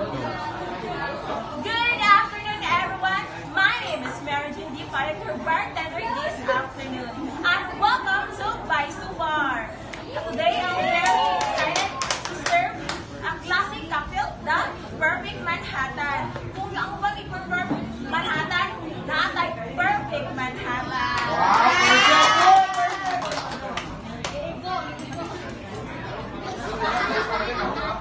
Good afternoon, everyone. My name is Mary Jean D. Your bartender this afternoon. And welcome to Baisu Bar. Today, I'm very excited to serve a classic cocktail, the Perfect Manhattan. Kung ang ba i-perfect Manhattan, naatay Perfect Manhattan.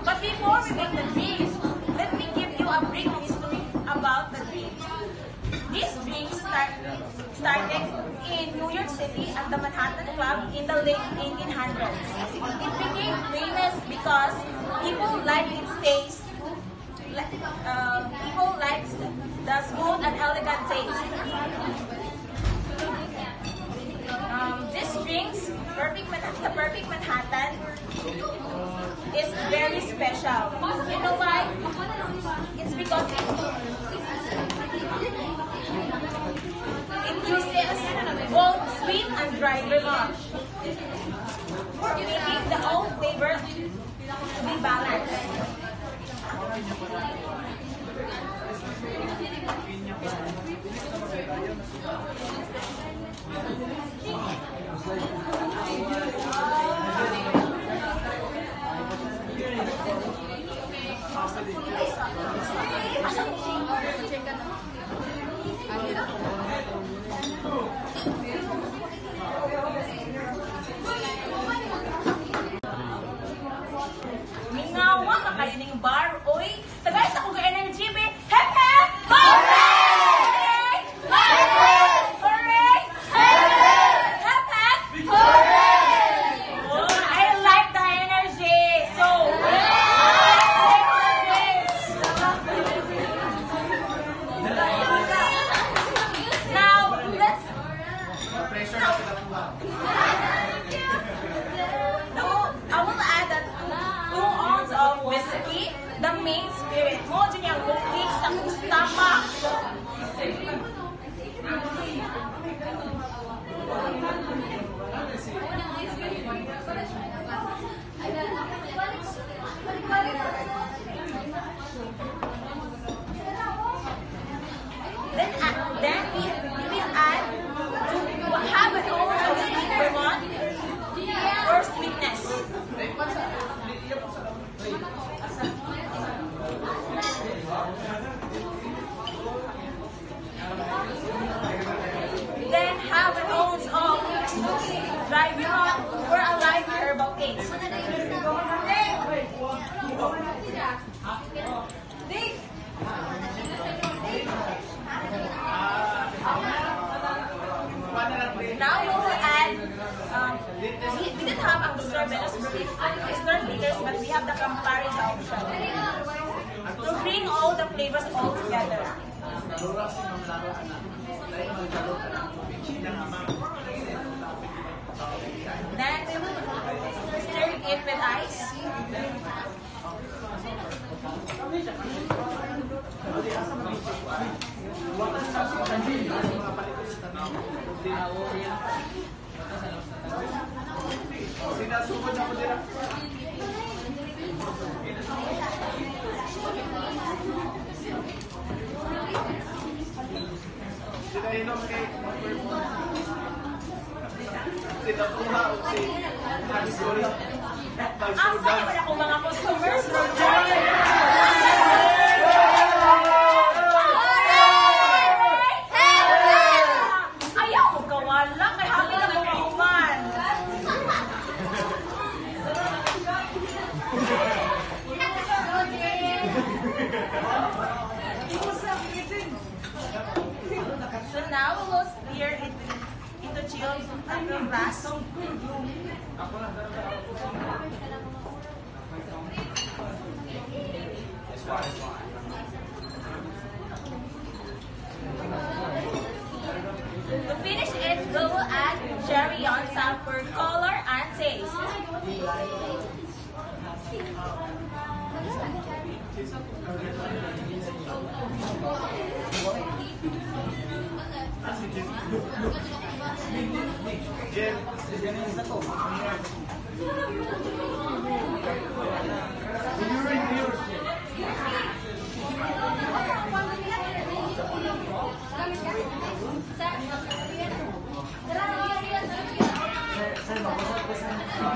But before we make the drinks, let me give you a brief history about the drinks. These drinks started in New York City at the Manhattan Club in the late 1800s. It became famous because people like its taste. People like the smooth and elegant taste. These drinks, the Perfect Manhattan, is very special. You know why? It's because it uses both sweet and dry vermouth, making the whole flavor to be balanced. Mingawa ka kayo ng bar, oy! Tagay sa kong energy, be! Hep, hep! Hooray! Hooray! Hooray! Hep, hep! Hooray! Oh, I like the energy! So, now, let's... I will add that 2 ounces of whiskey, the main spirit. Mo, dyan yung cookies sa kong stomach. Then we will add to have an ounce of sweet vermouth for sweetness. Then have an ounce of dry vermouth for a light herbal taste. Now we will add, we didn't have a serve bitters, but we have the Campari option to bring all the flavors all together. Then we will stir it with ice. Asa naman ako mga customers? Ayaw ko kawala, kay happy na mga uman. So now we will stir it into chilled glass. To finish it, we will add cherry on top for color and taste. Sa